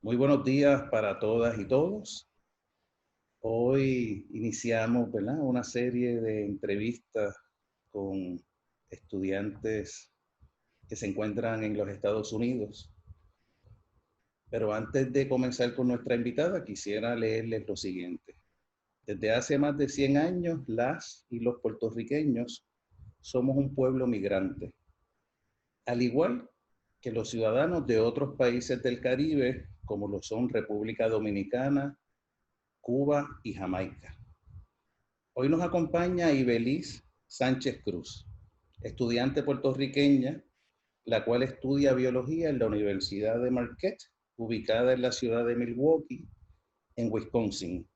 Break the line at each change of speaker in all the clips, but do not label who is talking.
Muy buenos días para todas y todos. Hoy iniciamos, ¿verdad?, una serie de entrevistas con estudiantes que se encuentran en los Estados Unidos. Pero antes de comenzar con nuestra invitada, quisiera leerles lo siguiente. Desde hace más de 100 años, las y los puertorriqueños somos un pueblo migrante. Al igual que los ciudadanos de otros países del Caribe, como lo son República Dominicana, Cuba y Jamaica. Hoy nos acompaña Ibeliz Sánchez Cruz, estudiante puertorriqueña, la cual estudia biología en la Universidad de Marquette, ubicada en la ciudad de Milwaukee, en Wisconsin.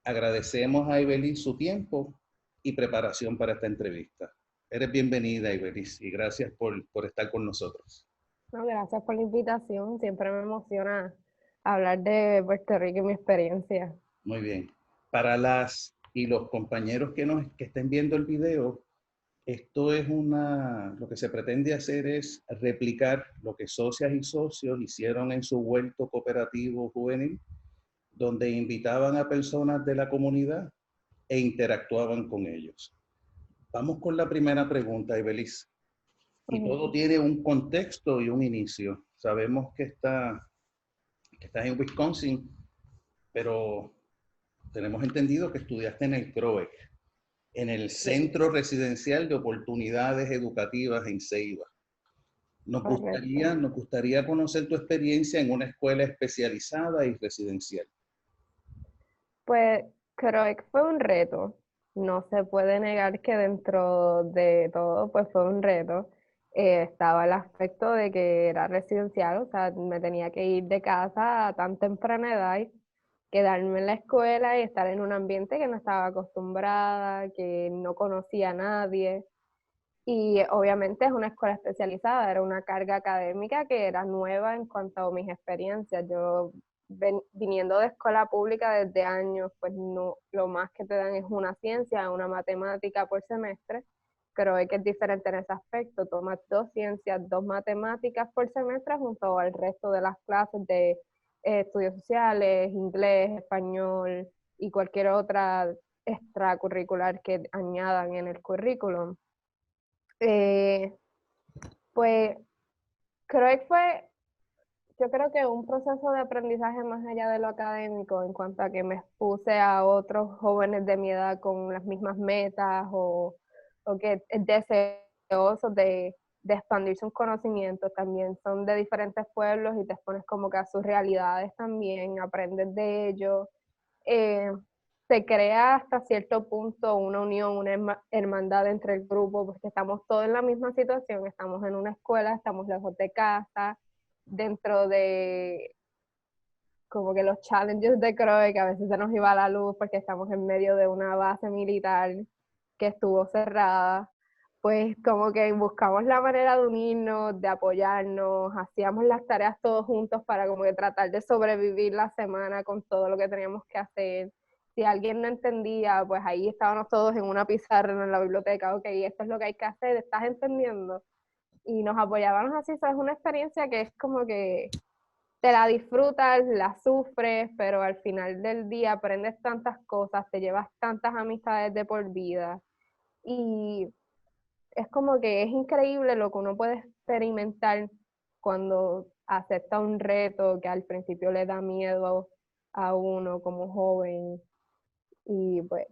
Agradecemos a Ibeliz su tiempo y preparación para esta entrevista. Eres bienvenida, Ibeliz, y gracias por estar con nosotros.
No, gracias por la invitación. Siempre me emociona hablar de Puerto Rico y mi experiencia.
Muy bien. Para las y los compañeros que estén viendo el video, lo que se pretende hacer es replicar lo que socias y socios hicieron en su huerto cooperativo juvenil, donde invitaban a personas de la comunidad e interactuaban con ellos. Vamos con la primera pregunta, Ibeliz. Y todo tiene un contexto y un inicio. Sabemos que estás en Wisconsin, pero tenemos entendido que estudiaste en el CROEC, en el
Sí,
Centro Residencial de Oportunidades Educativas en Ceiba.
correcto.
Nos gustaría conocer tu experiencia en una escuela especializada y residencial.
Pues creo que fue un reto. No se puede negar que dentro de todo, pues fue un reto. Estaba el aspecto de que era residencial, o sea, me tenía que ir de casa a tan temprana edad y quedarme en la escuela y estar en un ambiente que no estaba acostumbrada, que no conocía a nadie. Y obviamente es una escuela especializada, era una carga académica que era nueva en cuanto a mis experiencias. Yo viniendo de escuela pública desde años, pues no, lo más que te dan es una ciencia, una matemática por semestre. Creo que es diferente en ese aspecto. Tomas dos ciencias, dos matemáticas por semestre junto al resto de las clases de estudios sociales, inglés, español y cualquier otra extracurricular que añadan en el currículum. Eh, pues creo que fue, yo creo que un proceso de aprendizaje más allá de lo académico, en cuanto a que me expuse a otros jóvenes de mi edad con las mismas metas o que es deseosos de expandir sus conocimientos, también son de diferentes pueblos y te expones como que a sus realidades también, aprendes de ellos. eh, Se crea hasta cierto punto una unión, una hermandad entre el grupo, porque estamos todos en la misma situación, estamos en una escuela, estamos lejos de casa, dentro de como que los challenges de Croy, que a veces se nos iba la luz porque estamos en medio de una base militar que estuvo cerrada, pues como que buscamos la manera de unirnos, de apoyarnos, hacíamos las tareas todos juntos para como que tratar de sobrevivir la semana con todo lo que teníamos que hacer. Si alguien no entendía, pues ahí estábamos todos en una pizarra en la biblioteca, ok, esto es lo que hay que hacer, ¿estás entendiendo? Y nos apoyábamos así, ¿sabes? Es una experiencia que es como que te la disfrutas, la sufres, pero al final del día aprendes tantas cosas, te llevas tantas amistades de por vida y es como que es increíble lo que uno puede experimentar cuando acepta un reto que al principio le da miedo a uno como joven y pues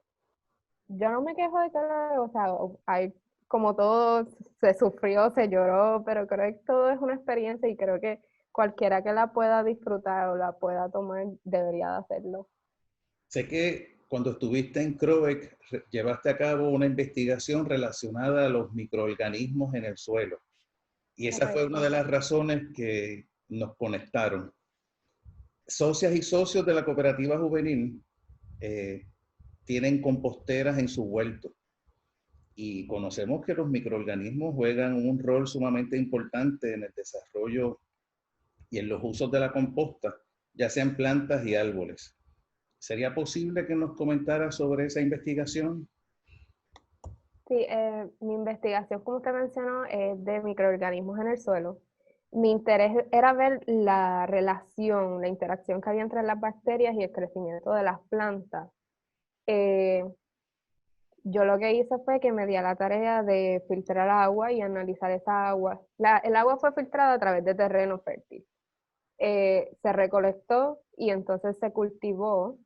yo no me quejo de que, o sea, hay, como todo se sufrió, se lloró, pero creo que todo es una experiencia y creo que cualquiera que la pueda disfrutar o la pueda tomar debería de hacerlo.
Sé que cuando estuviste en CROEC llevaste a cabo una investigación relacionada a los microorganismos en el suelo. Y esa fue una de
Correcto.
las razones que nos conectaron. Socias y socios de la cooperativa juvenil eh, tienen composteras en su huerto y conocemos que los microorganismos juegan un rol sumamente importante en el desarrollo y en los usos de la composta, ya sean plantas y árboles. ¿Sería posible que nos comentara sobre esa investigación?
Sí, mi investigación, como usted mencionó, es de microorganismos en el suelo. mi interés era ver la relación, la interacción que había entre las bacterias y el crecimiento de las plantas. Eh, yo lo que hice fue que me di a la tarea de filtrar agua y analizar esa agua. El agua fue filtrada a través de terreno fértil. Se recolectó y entonces se cultivó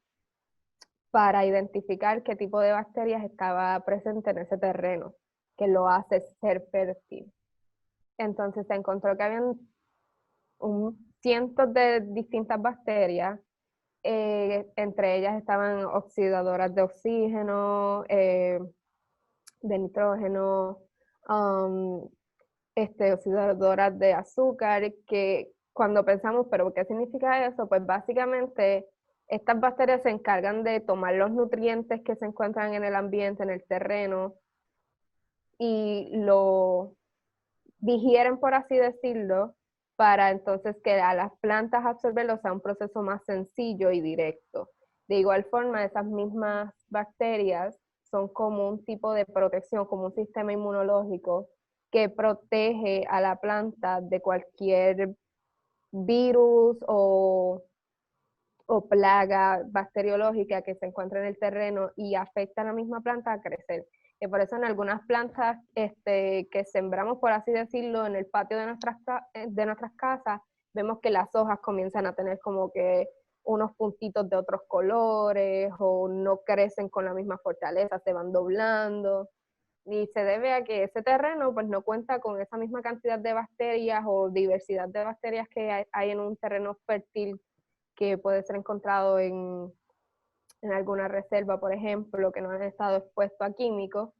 para identificar qué tipo de bacterias estaba presente en ese terreno, que lo hace ser fértil. Entonces se encontró que habían cientos de distintas bacterias, entre ellas estaban oxidadoras de oxígeno, de nitrógeno, um, oxidadoras de azúcar, que cuando pensamos, pero ¿qué significa eso? Pues básicamente estas bacterias se encargan de tomar los nutrientes que se encuentran en el ambiente, en el terreno, y lo digieren, por así decirlo, para entonces que a las plantas absorberlo sea un proceso más sencillo y directo. De igual forma, esas mismas bacterias son como un tipo de protección, como un sistema inmunológico que protege a la planta de cualquier virus o plaga bacteriológica que se encuentra en el terreno y afecta a la misma planta a crecer. Y por eso en algunas plantas que sembramos, por así decirlo, en el patio de nuestras casas, vemos que las hojas comienzan a tener como que unos puntitos de otros colores o no crecen con la misma fortaleza, se van doblando. Y se debe a que ese terreno pues no cuenta con esa misma cantidad de bacterias o diversidad de bacterias que hay en un terreno fértil que puede ser encontrado en alguna reserva, por ejemplo, que no han estado expuestos a químicos.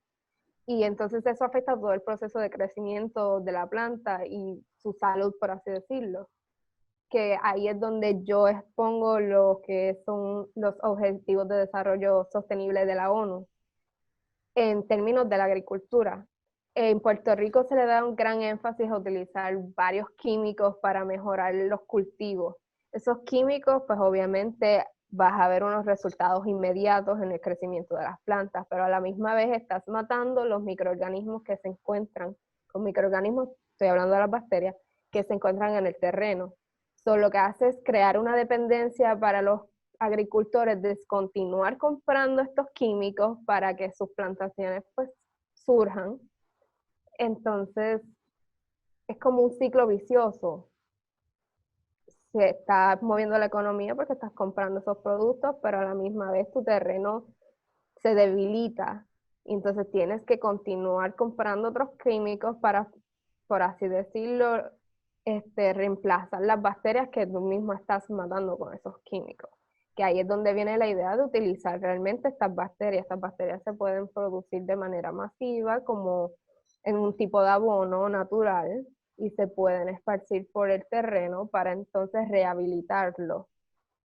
Y entonces eso afecta todo el proceso de crecimiento de la planta y su salud, por así decirlo. Que ahí es donde yo expongo lo que son los objetivos de desarrollo sostenible de la ONU en términos de la agricultura. En Puerto Rico se le da un gran énfasis a utilizar varios químicos para mejorar los cultivos. Esos químicos, pues obviamente vas a ver unos resultados inmediatos en el crecimiento de las plantas, pero a la misma vez estás matando los microorganismos que se encuentran, con microorganismos, estoy hablando de las bacterias, que se encuentran en el terreno. So, lo que hace es crear una dependencia para los agricultores descontinuar comprando estos químicos para que sus plantaciones pues surjan. Entonces es como un ciclo vicioso. Se está moviendo la economía porque estás comprando esos productos, pero a la misma vez tu terreno se debilita. Y entonces tienes que continuar comprando otros químicos para, por así decirlo, reemplazar las bacterias que tú mismo estás matando con esos químicos. Que ahí es donde viene la idea de utilizar realmente estas bacterias. Estas bacterias se pueden producir de manera masiva, como en un tipo de abono natural, y se pueden esparcir por el terreno para entonces rehabilitarlo.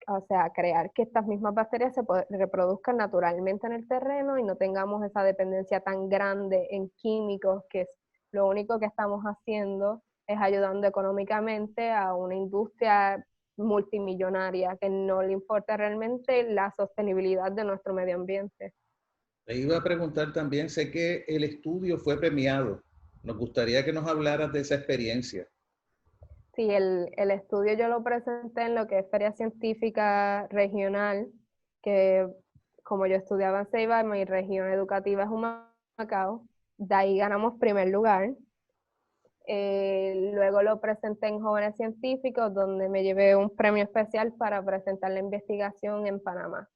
O sea, crear que estas mismas bacterias se reproduzcan naturalmente en el terreno y no tengamos esa dependencia tan grande en químicos, que es lo único que estamos haciendo es ayudando económicamente a una industria multimillonaria que no le importa realmente la sostenibilidad de nuestro medio ambiente.
Te iba a preguntar también, sé que el estudio fue premiado. Nos gustaría que nos hablaras de esa experiencia.
Sí, el estudio yo lo presenté en lo que es Feria Científica Regional, que como yo estudiaba en Ceiba, mi región educativa es Humacao, de ahí ganamos primer lugar. Luego lo presenté en Jóvenes Científicos, donde me llevé un premio especial para presentar la investigación en Panamá.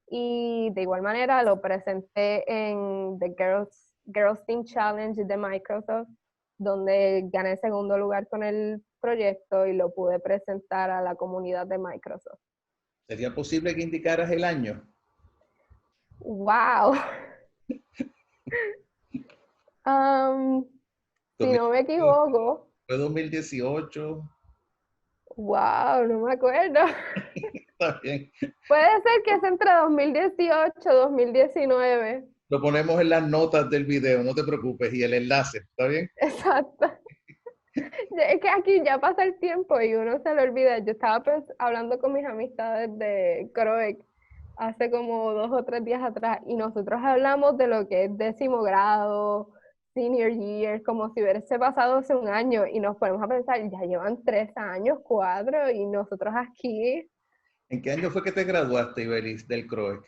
Y de igual manera lo presenté en The Girls Team Challenge de Microsoft, donde gané el segundo lugar con el proyecto y lo pude presentar a la comunidad de Microsoft.
¿Sería posible que indicaras el año?
¡Wow! Si no me equivoco,
¿Fue 2018?
wow, no me acuerdo.
Está bien.
Puede ser que es entre 2018 y 2019.
Lo ponemos en las notas del video, no te preocupes, y el enlace, ¿está bien?
Exacto. Es que aquí ya pasa el tiempo y uno se lo olvida. Yo estaba hablando con mis amistades de Croec hace como 2 o 3 días atrás y nosotros hablamos de lo que es 10.º grado, senior year, como si hubiese pasado hace un año, y nos ponemos a pensar, ya llevan 3 años, 4, y nosotros aquí.
¿En qué año fue que te graduaste, Iberis, del CROEC?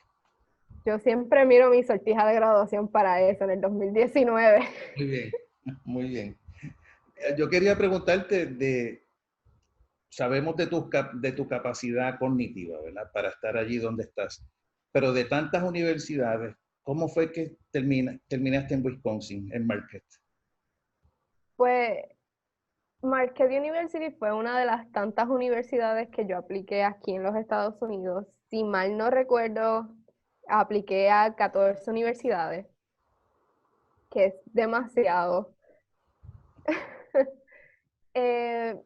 Yo siempre miro mi sortija de graduación para eso, en el 2019.
Muy bien, muy bien. Yo quería preguntarte sabemos de tu capacidad cognitiva, ¿verdad? Para estar allí donde estás. Pero de tantas universidades, ¿cómo fue que terminaste en Wisconsin, en Marquette?
Pues Marquette University fue una de las tantas universidades que yo apliqué aquí en los Estados Unidos. Si mal no recuerdo, apliqué a 14 universidades, que es demasiado.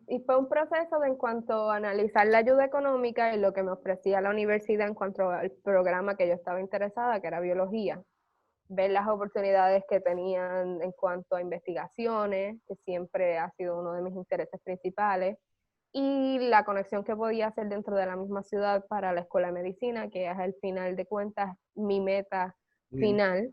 Y fue un proceso de en cuanto a analizar la ayuda económica y lo que me ofrecía la universidad en cuanto al programa que yo estaba interesada, que era biología. Ver las oportunidades que tenían en cuanto a investigaciones, que siempre ha sido uno de mis intereses principales, y la conexión que podía hacer dentro de la misma ciudad para la escuela de medicina, que es al final de cuentas mi meta
Bien.
final.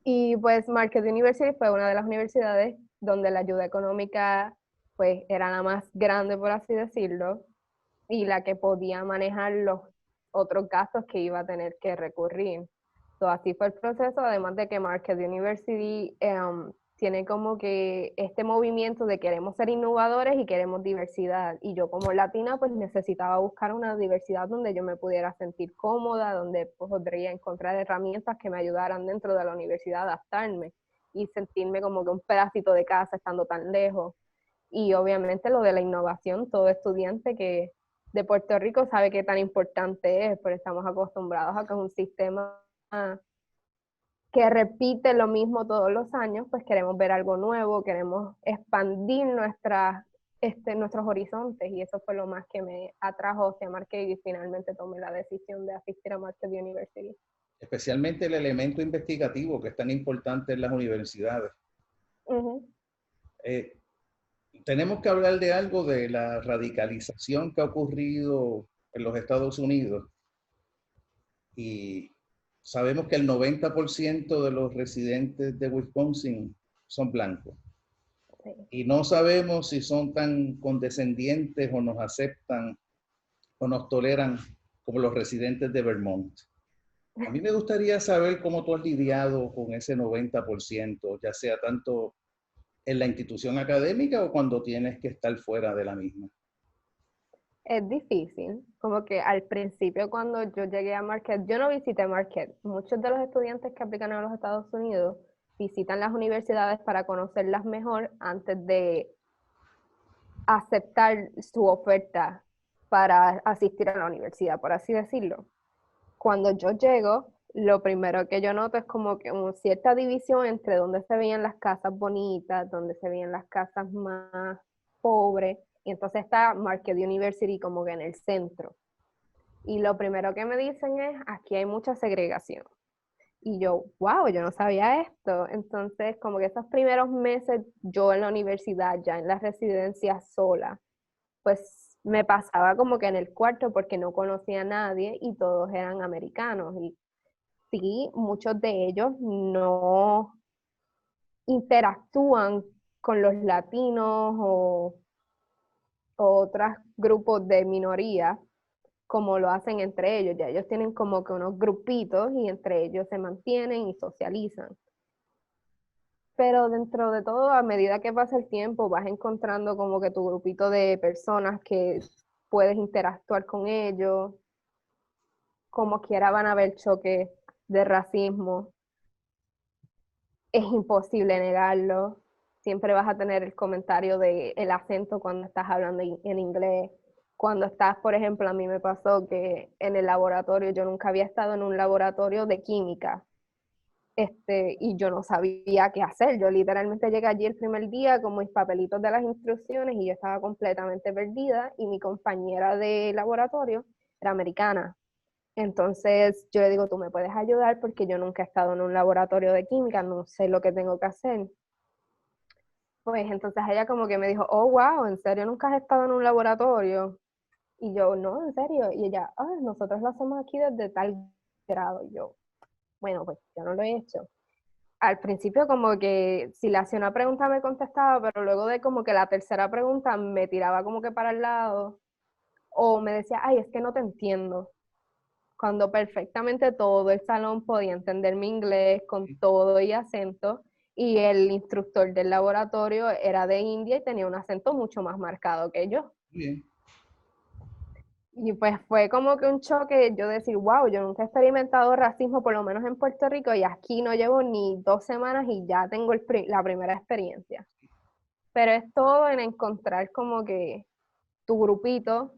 Y pues Marquette University fue una de las universidades donde la ayuda económica pues era la más grande, por así decirlo, y la que podía manejar los otros gastos que iba a tener que recurrir. So, así fue el proceso, además de que Marquette University tiene como que este movimiento de queremos ser innovadores y queremos diversidad. Y yo como latina pues necesitaba buscar una diversidad donde yo me pudiera sentir cómoda, donde podría encontrar herramientas que me ayudaran dentro de la universidad a adaptarme y sentirme como que un pedacito de casa estando tan lejos. Y obviamente lo de la innovación, todo estudiante que de Puerto Rico sabe qué tan importante es, porque estamos acostumbrados a que es un sistema que repite lo mismo todos los años, pues queremos ver algo nuevo, queremos expandir nuestros horizontes, y eso fue lo más que me atrajo hacia Marquette, y finalmente tomé la decisión de asistir a Marquette University.
Especialmente el elemento investigativo que es tan importante en las universidades.
Uh-huh.
Eh, Tenemos que hablar de algo de la radicalización que ha ocurrido en los Estados Unidos y sabemos que el 90% de los residentes de Wisconsin son blancos.
Sí.
Y no sabemos si son tan condescendientes o nos aceptan o nos toleran como los residentes de Vermont. A mí me gustaría saber cómo tú has lidiado con ese 90%, ya sea tanto en la institución académica o cuando tienes que estar fuera de la misma.
Es difícil, como que al principio cuando yo llegué a Marquette, yo no visité Marquette. Muchos de los estudiantes que aplican a los Estados Unidos visitan las universidades para conocerlas mejor antes de aceptar su oferta para asistir a la universidad, por así decirlo. Cuando yo llego, lo primero que yo noto es como que una cierta división entre donde se veían las casas bonitas, donde se veían las casas más pobres, y entonces está Marquette University como que en el centro. Y lo primero que me dicen es, aquí hay mucha segregación. Y yo, wow, yo no sabía esto. Entonces, como que esos primeros meses yo en la universidad, ya en la residencia sola, pues me pasaba como que en el cuarto porque no conocía a nadie y todos eran americanos. Y sí, muchos de ellos no interactúan con los latinos o otros grupos de minoría como lo hacen entre ellos. Ya ellos tienen como que unos grupitos y entre ellos se mantienen y socializan. Pero dentro de todo, a medida que pasa el tiempo, vas encontrando como que tu grupito de personas que puedes interactuar con ellos, como quiera van a haber choques de racismo, es imposible negarlo, siempre vas a tener el comentario del acento cuando estás hablando en inglés. Cuando estás, por ejemplo, a mí me pasó que en el laboratorio, yo nunca había estado en un laboratorio de química, y yo no sabía qué hacer. Yo literalmente llegué allí el primer día con mis papelitos de las instrucciones y yo estaba completamente perdida, y mi compañera de laboratorio era americana. Entonces yo le digo, tú me puedes ayudar porque yo nunca he estado en un laboratorio de química, no sé lo que tengo que hacer. Pues entonces ella como que me dijo, oh, wow, ¿en serio nunca has estado en un laboratorio? Y yo, no, en serio. Y ella, nosotros lo hacemos aquí desde tal grado. Y yo, bueno, pues yo no lo he hecho. al principio como que si le hacía una pregunta me contestaba, pero luego de como que la tercera pregunta me tiraba como que para el lado o me decía, ay, es que no te entiendo. Cuando perfectamente todo el salón podía entender mi inglés con todo y acento, y el instructor del laboratorio era de India y tenía un acento mucho más marcado que yo.
Bien.
Y pues fue como que un choque yo decir, wow, yo nunca he experimentado racismo, por lo menos en Puerto Rico, y aquí no llevo ni 2 semanas y ya tengo la primera experiencia. Pero es todo en encontrar como que tu grupito,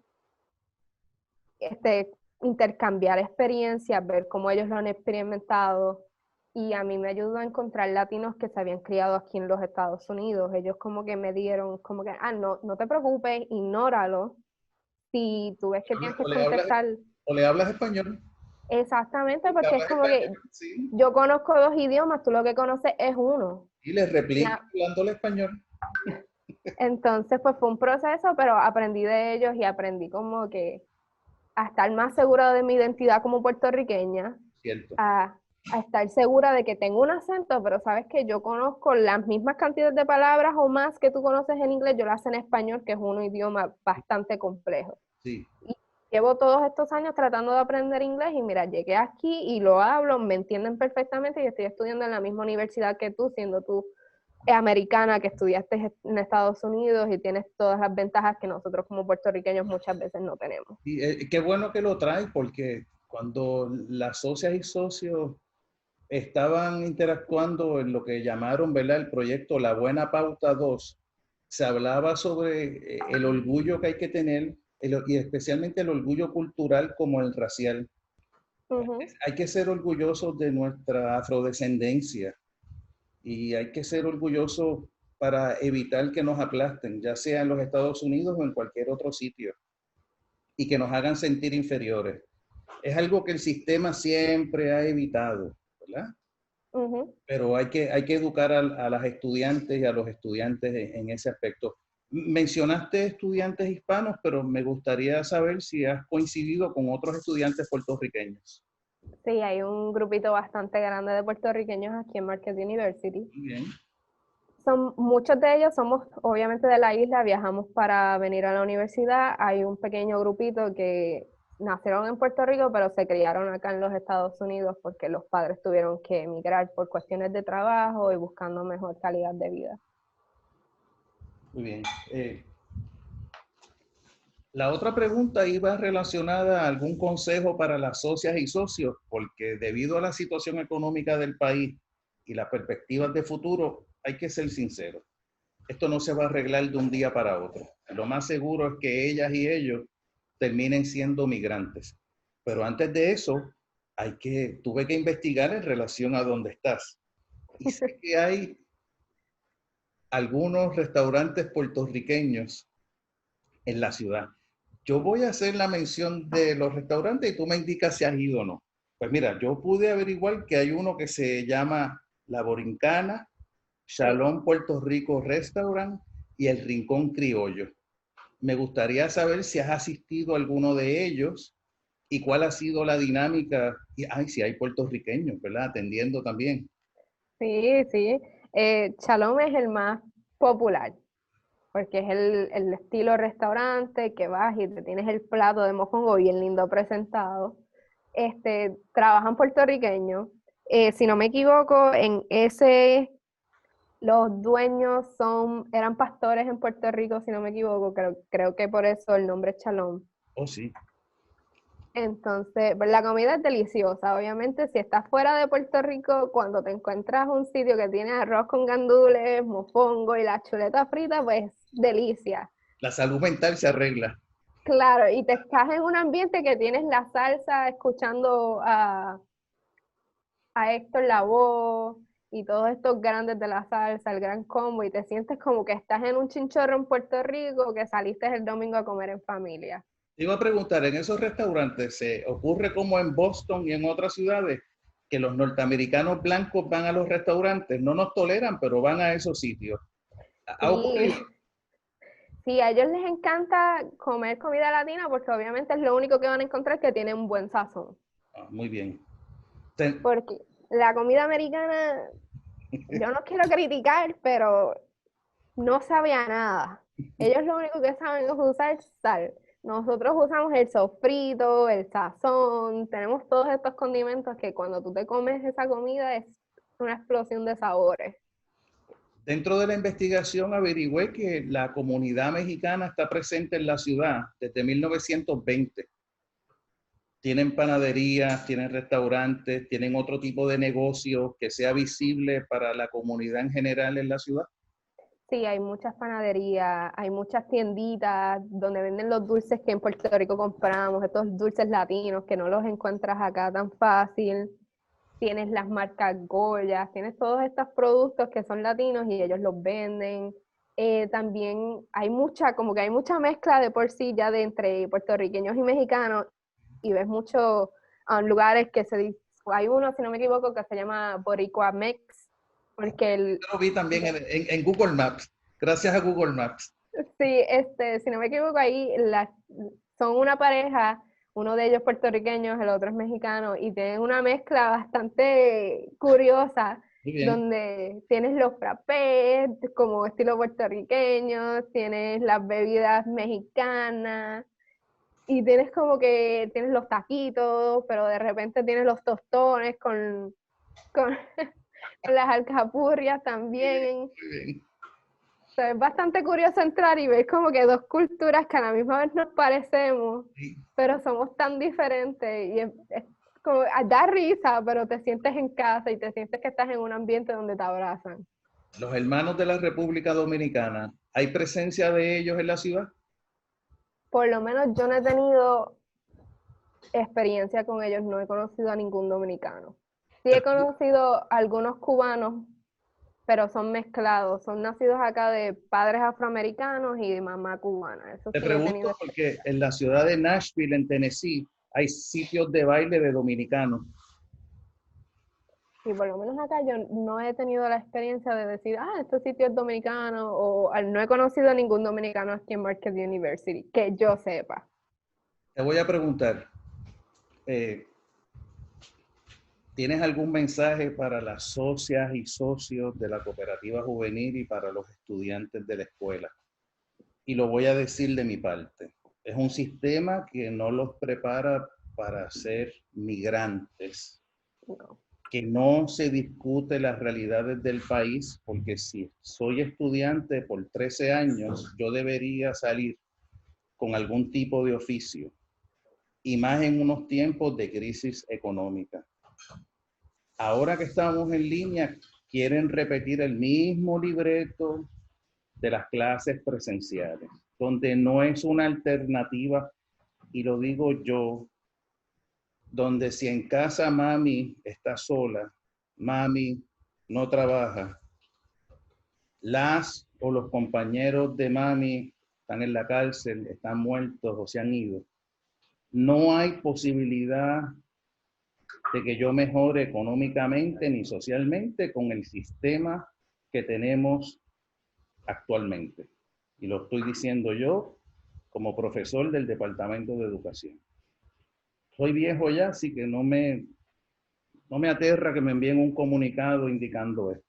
este, intercambiar experiencias, ver cómo ellos lo han experimentado. Y a mí me ayudó a encontrar latinos que se habían criado aquí en los Estados Unidos. Ellos como que me dieron, como que, no, no te preocupes, ignóralo. Si tú ves que tienes que
O le hablas,
contestar,
o le hablas español.
exactamente,
¿Le
porque es
hablas
como
español?
que
Sí.
yo conozco 2 idiomas, tú lo que conoces es uno.
Y le replico
Ya.
hablándole español.
Entonces, pues fue un proceso, pero aprendí de ellos y aprendí como que a estar más segura de mi identidad como puertorriqueña,
Cierto.
a estar segura de que tengo un acento, pero sabes que yo conozco las mismas cantidades de palabras o más que tú conoces en inglés, yo las sé en español, que es un idioma bastante complejo.
Sí.
Y llevo todos estos años tratando de aprender inglés y mira, llegué aquí y lo hablo, me entienden perfectamente y estoy estudiando en la misma universidad que tú, siendo tú americana, que estudiaste en Estados Unidos y tienes todas las ventajas que nosotros como puertorriqueños muchas veces no tenemos.
Y qué bueno que lo trae porque cuando las socias y socios estaban interactuando en lo que llamaron, ¿verdad?, el proyecto La Buena Pauta 2, se hablaba sobre el orgullo que hay que tener y especialmente el orgullo cultural como el racial.
Uh-huh.
Hay que ser orgullosos de nuestra afrodescendencia y hay que ser orgullosos para evitar que nos aplasten, ya sea en los Estados Unidos o en cualquier otro sitio, y que nos hagan sentir inferiores. Es algo que el sistema siempre ha evitado, ¿verdad?
Uh-huh.
Pero hay que educar a las estudiantes y a los estudiantes en ese aspecto. Mencionaste estudiantes hispanos, pero me gustaría saber si has coincidido con otros estudiantes puertorriqueños.
Sí, hay un grupito bastante grande de puertorriqueños aquí en Marquette University.
Muy bien.
Muchos de ellos somos obviamente de la isla, viajamos para venir a la universidad. Hay un pequeño grupito que nacieron en Puerto Rico, pero se criaron acá en los Estados Unidos porque los padres tuvieron que emigrar por cuestiones de trabajo y buscando mejor calidad de vida.
Muy bien. La otra pregunta iba relacionada a algún consejo para las socias y socios, porque debido a la situación económica del país y las perspectivas de futuro, hay que ser sinceros. Esto no se va a arreglar de un día para otro. Lo más seguro es que ellas y ellos terminen siendo migrantes. Pero antes de eso, tuve que investigar en relación a dónde estás. Y sé que hay algunos restaurantes puertorriqueños en la ciudad. Yo voy a hacer la mención de los restaurantes y tú me indicas si has ido o no. Pues mira, yo pude averiguar que hay uno que se llama La Borincana,
Sí.
Shalom Puerto Rico Restaurant y El Rincón Criollo. Me gustaría saber si has asistido a alguno de ellos y cuál ha sido la dinámica. Y, ay, si hay puertorriqueños, ¿verdad? Atendiendo también.
Sí, sí. Shalom es el más popular, porque es el estilo restaurante que vas y te tienes el plato de mofongo bien lindo presentado. Trabajan puertorriqueños. Si no me equivoco, los dueños eran pastores en Puerto Rico, si no me equivoco, creo que por eso el nombre es Shalom.
Oh, sí.
Entonces, pues, la comida es deliciosa. Obviamente, si estás fuera de Puerto Rico, cuando te encuentras un sitio que tiene arroz con gandules, mofongo y la chuleta frita, pues delicia.
La salud mental se arregla.
Claro, y te estás en un ambiente que tienes la salsa, escuchando a Héctor Lavoe y todos estos grandes de la salsa, el Gran Combo, y te sientes como que estás en un chinchorro en Puerto Rico, que saliste el domingo a comer en familia.
Te iba a preguntar, ¿en esos restaurantes se ocurre como en Boston y en otras ciudades que los norteamericanos blancos van a los restaurantes? No nos toleran, pero van a esos sitios. ¿Ha
Sí,
ocurrido?
sí, a ellos les encanta comer comida latina porque obviamente es lo único que van a encontrar que tiene un buen sazón.
Ah, muy bien.
Porque la comida americana yo no quiero criticar, pero no sabía nada. Ellos lo único que saben es usar sal. Nosotros usamos el sofrito, el sazón, tenemos todos estos condimentos que cuando tú te comes esa comida es una explosión de sabores.
Dentro de la investigación averigüé que la comunidad mexicana está presente en la ciudad desde 1920. Tienen panaderías, tienen restaurantes, tienen otro tipo de negocio que sea visible para la comunidad en general en la ciudad.
Sí, hay muchas panaderías, hay muchas tienditas donde venden los dulces que en Puerto Rico compramos, estos dulces latinos que no los encuentras acá tan fácil. Tienes las marcas Goya, tienes todos estos productos que son latinos y ellos los venden. También hay como que hay mucha mezcla de por sí ya de entre puertorriqueños y mexicanos y ves muchos lugares hay uno, si no me equivoco, que se llama Boricua Mex, porque
Yo lo vi también en Google Maps, gracias a Google Maps.
sí, si no me equivoco, son una pareja, uno de ellos puertorriqueños, el otro es mexicano, y tienen una mezcla bastante curiosa,
Muy bien.
donde tienes los frappés, como estilo puertorriqueño, tienes las bebidas mexicanas, y tienes como que tienes los taquitos, pero de repente tienes los tostones con, con las alcapurrias también.
Muy bien.
Sea, es bastante curioso entrar y ver como que dos culturas que a la misma vez nos parecemos,
Sí.
pero somos tan diferentes y es como, da risa, pero te sientes en casa y te sientes que estás en un ambiente donde te abrazan.
Los hermanos de la República Dominicana, ¿hay presencia de ellos en la ciudad?
Por lo menos yo no he tenido experiencia con ellos, no he conocido a ningún dominicano. Sí he conocido a algunos cubanos, pero son mezclados, son nacidos acá de padres afroamericanos y de mamá cubana. Eso
Te
sí he
pregunto
tenido.
porque en la ciudad de Nashville, en Tennessee, hay sitios de baile de dominicanos.
Y por lo menos acá yo no he tenido la experiencia de decir, este sitio es dominicano, o no he conocido a ningún dominicano aquí en Marquette University, que yo sepa.
Te voy a preguntar, eh, ¿tienes algún mensaje para las socias y socios de la cooperativa juvenil y para los estudiantes de la escuela? Y lo voy a decir de mi parte. Es un sistema que no los prepara para ser migrantes,
No.
que no se discute las realidades del país, porque si soy estudiante por 13 años, yo debería salir con algún tipo de oficio, y más en unos tiempos de crisis económica. Ahora que estamos en línea, quieren repetir el mismo libreto de las clases presenciales, donde no es una alternativa, y lo digo yo, donde si en casa mami está sola, mami no trabaja, las o los compañeros de mami están en la cárcel, están muertos o se han ido, no hay posibilidad de que yo mejore económicamente ni socialmente con el sistema que tenemos actualmente. Y lo estoy diciendo yo como profesor del Departamento de Educación. Soy viejo ya, así que no me aterra que me envíen un comunicado indicando esto.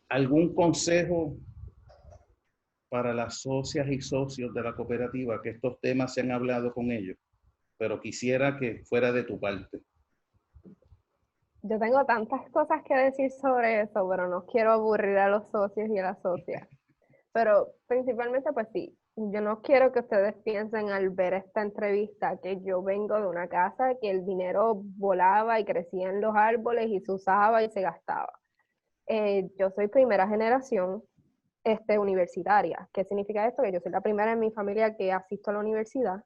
¿Algún consejo para las socias y socios de la cooperativa, que estos temas se han hablado con ellos, pero quisiera que fuera de tu parte?
Yo tengo tantas cosas que decir sobre eso, pero no quiero aburrir a los socios y a las socias. Pero principalmente, pues sí, yo no quiero que ustedes piensen al ver esta entrevista que yo vengo de una casa que el dinero volaba y crecía en los árboles y se usaba y se gastaba. Yo soy primera generación universitaria. ¿Qué significa esto? Que yo soy la primera en mi familia que asisto a la universidad.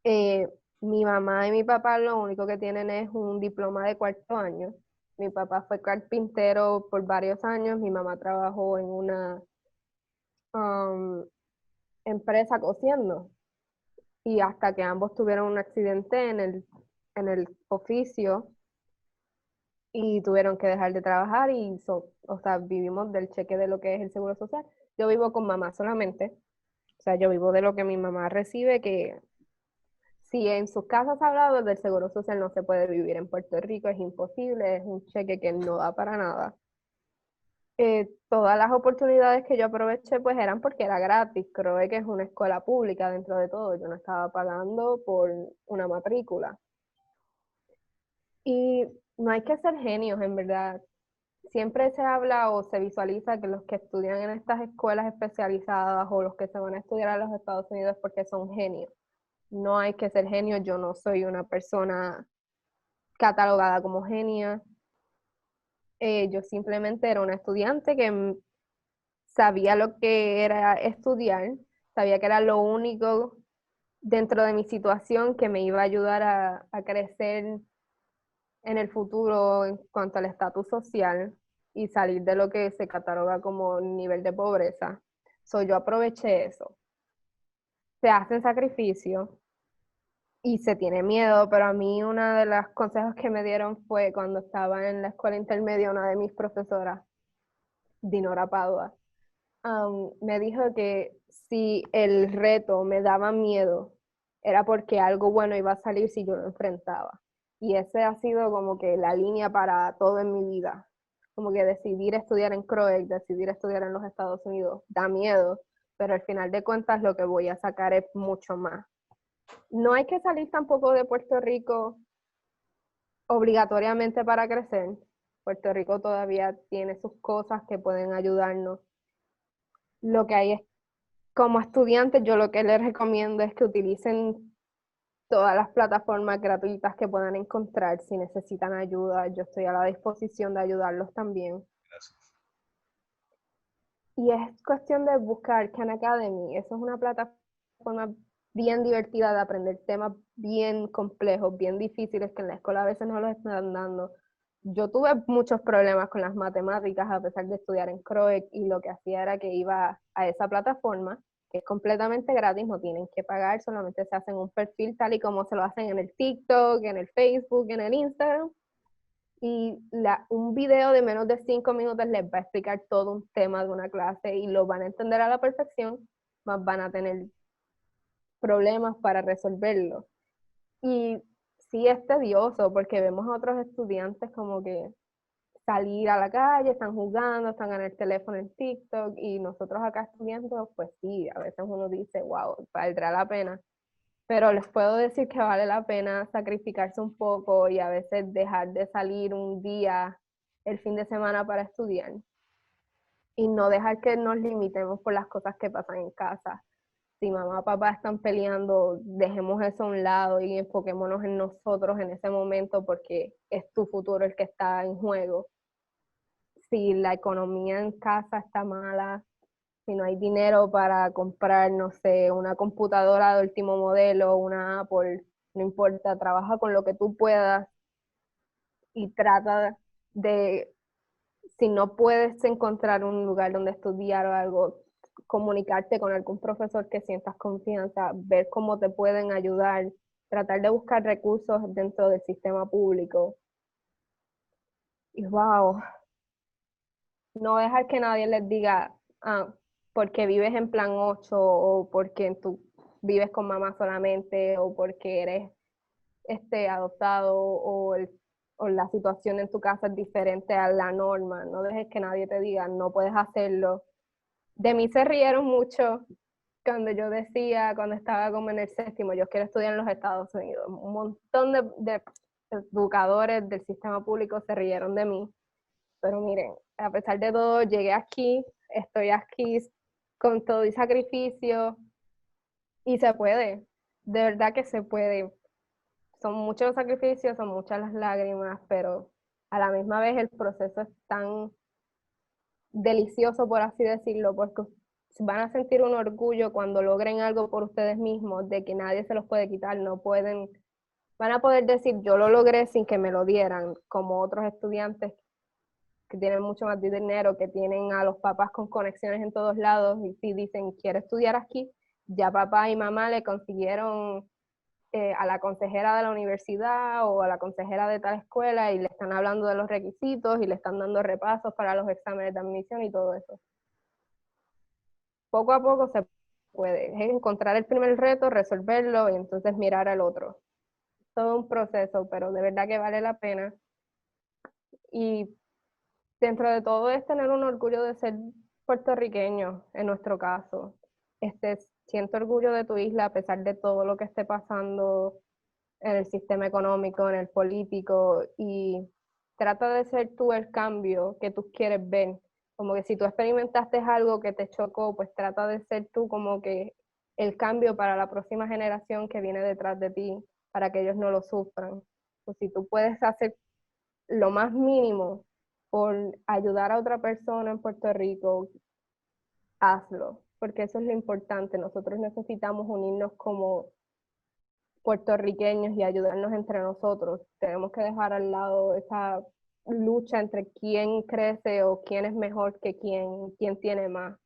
Eh, Mi mamá y mi papá lo único que tienen es un diploma de cuarto año. Mi papá fue carpintero por varios años, mi mamá trabajó en una um, empresa cosiendo y hasta que ambos tuvieron un accidente en el oficio y tuvieron que dejar de trabajar o sea, vivimos del cheque de lo que es el seguro social. Yo vivo con mamá solamente, o sea, yo vivo de lo que mi mamá recibe, que si en sus casas ha hablado del seguro social, no se puede vivir en Puerto Rico, es imposible, es un cheque que no da para nada. Todas las oportunidades que yo aproveché pues eran porque era gratis. Creo que es una escuela pública dentro de todo, yo no estaba pagando por una matrícula. Y no hay que ser genios, en verdad. Siempre se habla o se visualiza que los que estudian en estas escuelas especializadas o los que se van a estudiar a los Estados Unidos porque son genios. No hay que ser genio, yo no soy una persona catalogada como genia. Yo simplemente era una estudiante que sabía lo que era estudiar, sabía que era lo único dentro de mi situación que me iba a ayudar a crecer en el futuro en cuanto al estatus social y salir de lo que se cataloga como nivel de pobreza. Yo aproveché eso. Se hacen sacrificios y se tiene miedo, pero a mí una de las consejos que me dieron fue cuando estaba en la escuela intermedia, una de mis profesoras, Dinora Padua, me dijo que si el reto me daba miedo, era porque algo bueno iba a salir si yo lo enfrentaba. Y ese ha sido como que la línea para todo en mi vida. Como que decidir estudiar en Croek, decidir estudiar en los Estados Unidos, da miedo, pero al final de cuentas lo que voy a sacar es mucho más. No hay que salir tampoco de Puerto Rico obligatoriamente para crecer. Puerto Rico todavía tiene sus cosas que pueden ayudarnos. Lo que hay es, como estudiantes, yo lo que les recomiendo es que utilicen todas las plataformas gratuitas que puedan encontrar. Si necesitan ayuda, yo estoy a la disposición de ayudarlos también.
Gracias.
Y es cuestión de buscar Khan Academy. Eso es una plataforma bien divertida de aprender temas bien complejos, bien difíciles que en la escuela a veces no los están dando. Yo tuve muchos problemas con las matemáticas a pesar de estudiar en Croek y lo que hacía era que iba a esa plataforma que es completamente gratis, no tienen que pagar, solamente se hacen un perfil tal y como se lo hacen en el TikTok, en el Facebook, en el Instagram y un video de menos de 5 minutos les va a explicar todo un tema de una clase y lo van a entender a la perfección, más van a tener problemas para resolverlo. Y sí es tedioso porque vemos a otros estudiantes como que salir a la calle, están jugando, están en el teléfono, en TikTok, y nosotros acá estudiando, pues sí, a veces uno dice, wow, valdrá la pena. Pero les puedo decir que vale la pena sacrificarse un poco y a veces dejar de salir un día el fin de semana para estudiar y no dejar que nos limitemos por las cosas que pasan en casa. Si mamá o papá están peleando, dejemos eso a un lado y enfoquémonos en nosotros en ese momento porque es tu futuro el que está en juego. Si la economía en casa está mala, si no hay dinero para comprar, no sé, una computadora de último modelo, una Apple, no importa, trabaja con lo que tú puedas y trata de, si no puedes encontrar un lugar donde estudiar o algo, comunicarte con algún profesor que sientas confianza, ver cómo te pueden ayudar, tratar de buscar recursos dentro del sistema público. Y wow, no dejar que nadie les diga, porque vives en plan 8 o porque tú vives con mamá solamente o porque eres adoptado o la situación en tu casa es diferente a la norma. No dejes que nadie te diga, no puedes hacerlo. De mí se rieron mucho cuando yo decía, cuando estaba como en el séptimo, yo quiero estudiar en los Estados Unidos. Un montón de educadores del sistema público se rieron de mí. Pero miren, a pesar de todo, llegué aquí, estoy aquí con todo y sacrificio y se puede, de verdad que se puede. Son muchos los sacrificios, son muchas las lágrimas, pero a la misma vez el proceso es tan delicioso, por así decirlo, porque van a sentir un orgullo cuando logren algo por ustedes mismos, de que nadie se los puede quitar, no pueden, van a poder decir, yo lo logré sin que me lo dieran, como otros estudiantes que tienen mucho más dinero, que tienen a los papás con conexiones en todos lados, y si dicen, quiero estudiar aquí, ya papá y mamá le consiguieron a la consejera de la universidad o a la consejera de tal escuela y le están hablando de los requisitos y le están dando repasos para los exámenes de admisión y todo eso. Poco a poco se puede. Es encontrar el primer reto, resolverlo y entonces mirar al otro. Todo un proceso, pero de verdad que vale la pena. Y dentro de todo es tener un orgullo de ser puertorriqueño, en nuestro caso. Siento orgullo de tu isla a pesar de todo lo que esté pasando en el sistema económico, en el político, y trata de ser tú el cambio que tú quieres ver. Como que si tú experimentaste algo que te chocó, pues trata de ser tú como que el cambio para la próxima generación que viene detrás de ti, para que ellos no lo sufran. O si tú puedes hacer lo más mínimo por ayudar a otra persona en Puerto Rico, hazlo, porque eso es lo importante. Nosotros necesitamos unirnos como puertorriqueños y ayudarnos entre nosotros. Tenemos que dejar al lado esa lucha entre quién crece o quién es mejor que quién tiene más.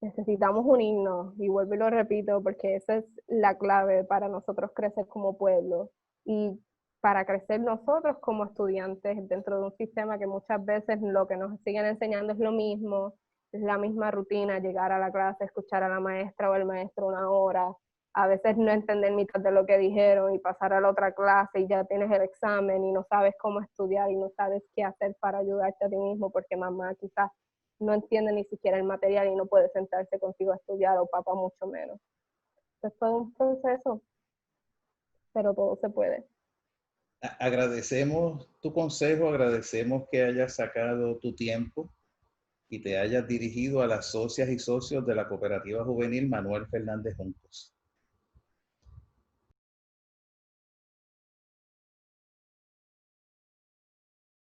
Necesitamos unirnos, y vuelvo y lo repito, porque esa es la clave para nosotros crecer como pueblo y para crecer nosotros como estudiantes dentro de un sistema que muchas veces lo que nos siguen enseñando es lo mismo, es la misma rutina, llegar a la clase, escuchar a la maestra o el maestro una hora, a veces no entender mitad de lo que dijeron y pasar a la otra clase y ya tienes el examen y no sabes cómo estudiar y no sabes qué hacer para ayudarte a ti mismo porque mamá quizás no entiende ni siquiera el material y no puede sentarse contigo a estudiar, o papá mucho menos. Es todo un proceso, pero todo se puede.
Agradecemos tu consejo, agradecemos que hayas sacado tu tiempo y te hayas dirigido a las socias y socios de la Cooperativa Juvenil Manuel Fernández Juncos.